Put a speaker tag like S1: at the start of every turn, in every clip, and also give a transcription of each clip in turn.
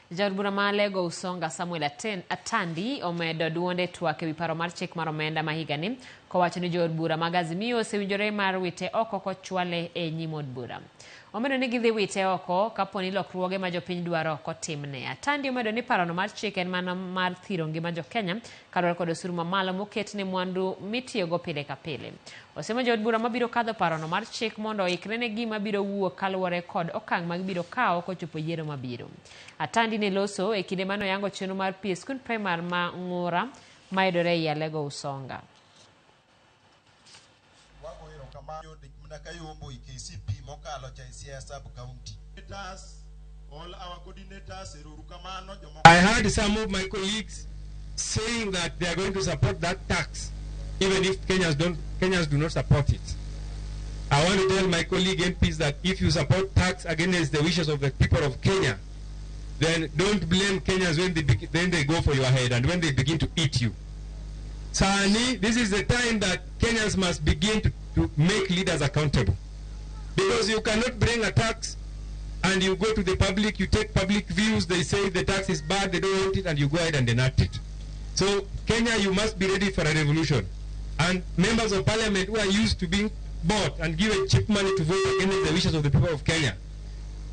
S1: Jaod bura ma Alego Usonga Samuel Atandi omedo duonde twak ewi paro mar chik mar omenda ma higani kowacho ni jood bura mag Azimio osewinjore mar wite oko kochwale e nyim od bura. Omedo ni gidhi wite oko kaponi lokruoge ma jopiny dwaro ok otimne. Atandi omedo ni parono mar chik en mana mar thiro ngima jo-Kenya kaluwore kod osuru mamalo moket ne mwandu mitiyogo pile ka pile. Osemo jood bura mabiro kadho parono mar chik mondo oikre ne gima biro wuok kaluwore kod okang' ma gibiro kawo kochopo yiero mabiro. Atandi ne loso e kinde mano yango chenro mar pie skund primar ma ng'ura mayudore ei Alego Usonga.
S2: I heard some of my colleagues saying that they are going to support that tax, even if Kenyans do not support it. I want to tell my colleague MPs that if you support tax against the wishes of the people of Kenya, then don't blame Kenyans when they go for your head and when they begin to eat you. Sani, this is the time that Kenyans must begin to make leaders accountable. Because you cannot bring a tax and you go to the public, you take public views, they say the tax is bad, they don't want it, and you go ahead and enact it. So Kenya, you must be ready for a revolution. And members of parliament who are used to being bought and given cheap money to vote against the wishes of the people of Kenya,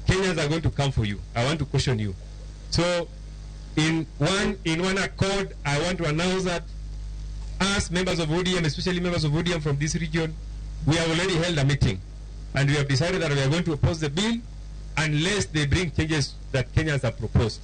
S2: Kenyans are going to come for you. I want to caution you. So in one accord, I want to announce that as members of ODM, especially members of ODM from this region, we have already held a meeting and we have decided that we are going to oppose the bill unless they bring changes that Kenyans have proposed.